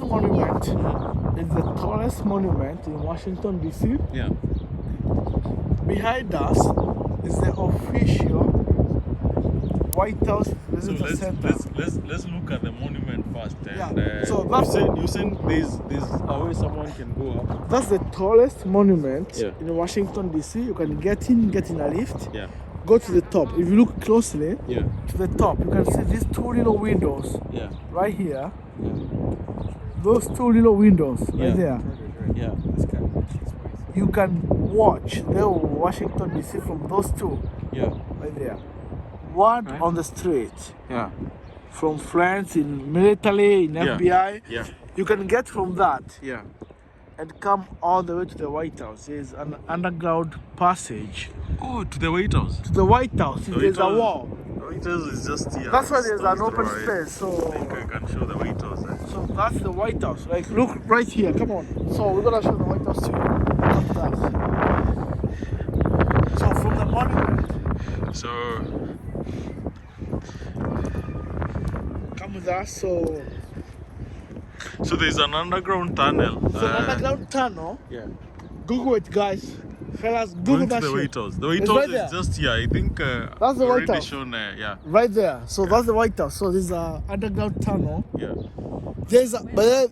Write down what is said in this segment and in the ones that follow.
Washington Monument is the tallest monument in Washington, D.C. Yeah. Behind us is the official White House So Visitor Center. let's look at the monument first. And, Yeah. So you said there's a way someone can go up. That's the tallest monument Yeah. in Washington, D.C. You can get in a lift. Yeah. Go to the top. If you look closely Yeah. to the top, you can see these two little windows Yeah. right here. Yeah. Those two little windows Yeah. right there. Yeah. You can watch the Washington, D.C. from those two Yeah. right there. One Right. on the street. Yeah. From friends in military, in Yeah. FBI. Yeah. You can get from that Yeah. and come all the way to the White House. There's an underground passage Oh, to the White House. to the White House. The There's White a House- wall. The White House is just here. That's why there's an Stone's open throw, right? space. So, I think I can show the White House. so that's the White House. Like, look right here. Come on. So we're gonna show the White House to you. Look at that. So from the monument, So come with us. So there's an underground tunnel. the underground tunnel. Yeah. Google it, guys. Fellas, Google Going to that the shit. White House. The White It's House right is there. just here. I think That's the White already House. shown. Yeah. Right there. So that's the White House. So there's an underground tunnel. Yeah. But then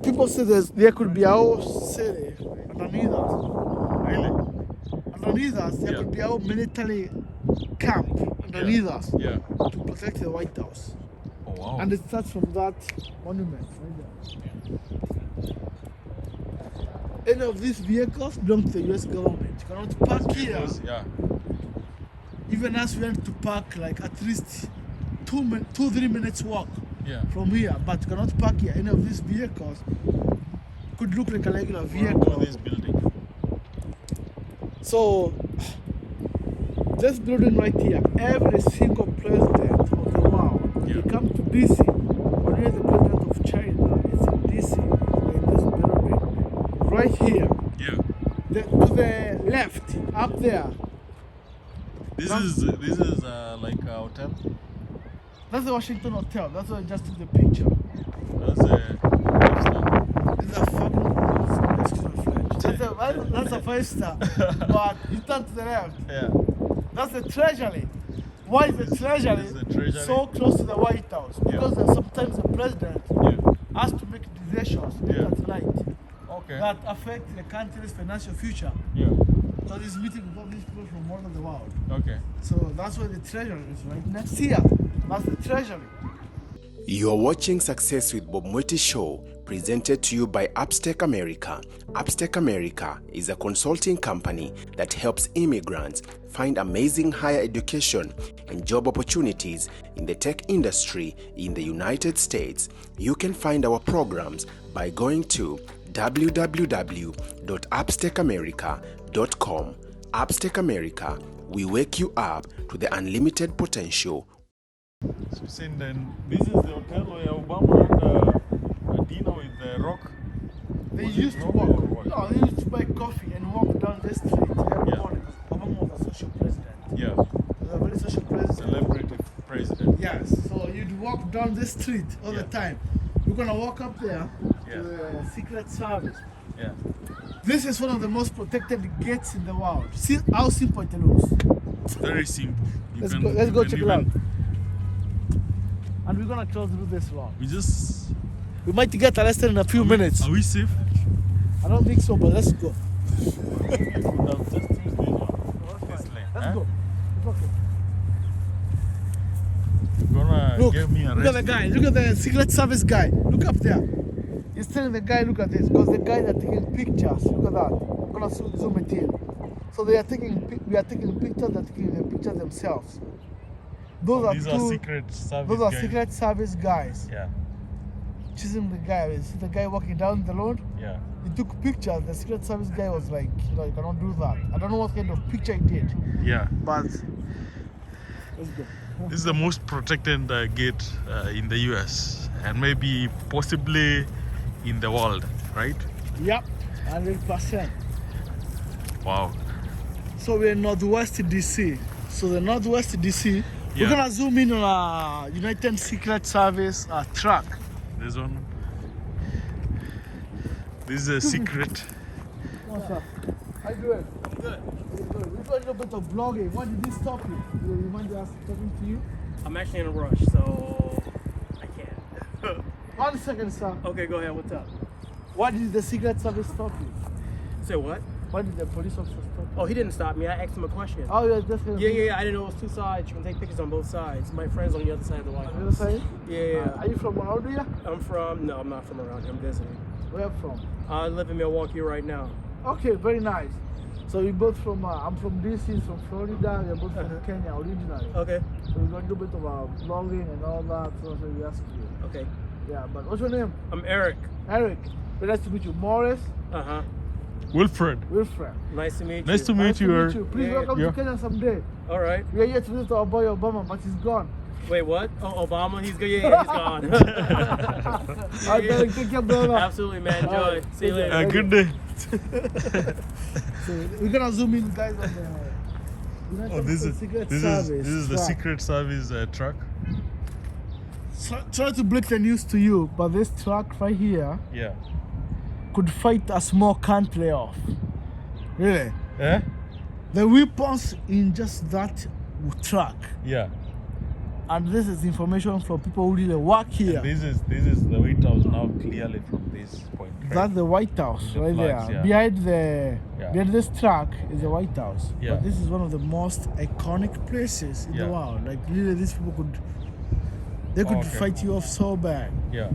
people say there could be a whole city underneath us. Really? Underneath us, there Yeah. could be a whole military camp underneath us Yeah. to protect the White House. Oh wow. And it starts from that monument right there. Any of these vehicles belong to the US government. You cannot park here. Yeah. Even us, we want to park like at least 2-3 minutes walk Yeah. from here, but you cannot park here. Any of these vehicles could look like a regular For vehicle. this building. So, this building right here, every single president of the world, Yeah. they come to DC, or even the president of China, it's in DC, in this building, right here, Yeah. to the left, up there. This Now- is like a hotel. That's the Washington Hotel. That's why I just took the picture. That's It's a fucking, excuse my French. That's a 5-star. But you turn to the left. yeah. That's the Treasury. Why is the Treasury This is the Treasury. so close to the White House? Because sometimes the president Yeah. has to make decisions late Yeah. at night Okay. that affect the country's financial future. Yeah. So he's meeting with all these people from all over the world. Okay. So that's why the Treasury is right next here. That's the Treasury. You're watching Success with Bob Mwiti Show, presented to you by Upstack America. Upstack America is a consulting company that helps immigrants find amazing higher education and job opportunities in the tech industry in the United States. You can find our programs by going to www.upstackamerica.com. Upstack America, we wake you up to the unlimited potential. So saying then this is the hotel where Obama had a dinner with the Rock. They Was it used to Rock walk. or what? No, they used to buy coffee and walk down the street every Yeah. morning. Obama was a social president. Yeah. He was a very social president. Celebrity president. Yes, so you'd walk down the street all the Yeah. time. You're gonna walk up there Yeah. to the Secret Service. Yeah. This is one of the most protected gates in the world. See how simple it looks. Very simple. You Let's can- go. Let's you go can check it out. even- And we're gonna close through this one. We just. We might get arrested in a few minutes. Are we safe? I don't think so, but let's go. I'll just use this one. This lane. Let's huh? go. It's okay. You're gonna Look, get me look at the arrested. guy. Look at the Secret Service guy. Look up there. He's telling the guy, look at this, because the guys are taking pictures. Look at that. I'm gonna zoom it in. So they are we are taking pictures. They're taking the pictures themselves. Those These are are two. Secret Service Those are guys. Secret Service guys. Yeah. Chasing the guy. See the guy walking down the road. Yeah. He took pictures. The Secret Service guy was like, you cannot do that. I don't know what kind of picture he did, Yeah. but let's go. This is the most protected gate in the US and maybe possibly in the world, right? Yep, 100%. Wow. So we're in Northwest DC. So the Northwest DC, Yeah. we're gonna zoom in on a United Secret Service truck. This one. This is a secret. What's up? How you doing? I'm good. Good. We do a little bit of vlogging. Why did this stop you? You mind us talking to you? I'm actually in a rush, so I can't. 1 second, sir. Okay, go ahead. What's up? Why did the Secret Service stop you? Say what? Why did the police officer stop you? Oh, he didn't stop me. I asked him a question. Oh, yeah, that's gonna Yeah. I didn't know it was two sides. You can take pictures on both sides. My friend's on the other side of the White You know House. what I'm saying? Yeah. Are you from around here? No, I'm not from around here. I'm visiting. Where are you from? I live in Milwaukee right now. Okay, very nice. So we both from, I'm from DC, from Florida, we're both from Kenya originally. Okay. So we're going to do a bit of vlogging and all that, so we ask you. Okay. Yeah, but what's your name? I'm Eric. Eric. Very nice to meet you. Morris, Uh-huh. Wilfred. Wilfred. Nice to meet Nice you. to meet you, Eric. Please Yeah. welcome Yeah. to Kenya someday. All right. We are here to visit our boy Obama, but he's gone. Wait, what? Oh, Obama? He's good? Yeah, he's gone. Alright, Eric, take care, brother. Absolutely, man. Enjoy. Alright, See you take later. care. Good day. So we're gonna zoom in, guys, on the Oh, this is Secret this Service is the truck. Secret Service truck. Sorry to break the news to you, but this truck right here Yeah. could fight a small country off. Really? Eh? The weapons in just that truck. Yeah. And this is information from people who really work here. And this is the White House now clearly from this point. Right? That's the White House The right flags, there. yeah. Behind this truck is the White House. Yeah. But this is one of the most iconic places in Yeah. the world. Like really, these people could Okay. fight you off so bad. Yeah.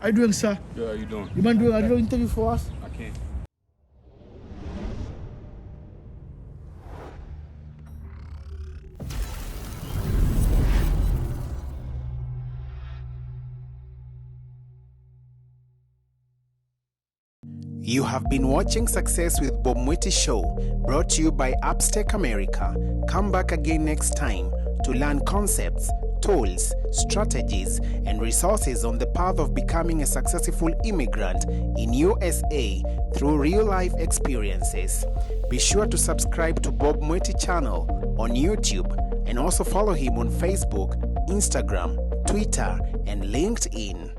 How you doing, sir? Yeah, how you doing? You mind doing a little interview for us? I can't. You have been watching Success with Bob Mwiti Show, brought to you by Upstake America. Come back again next time to learn concepts, tools, strategies, and resources on the path of becoming a successful immigrant in USA through real-life experiences. Be sure to subscribe to Bob Mwiti channel on YouTube and also follow him on Facebook, Instagram, Twitter, and LinkedIn.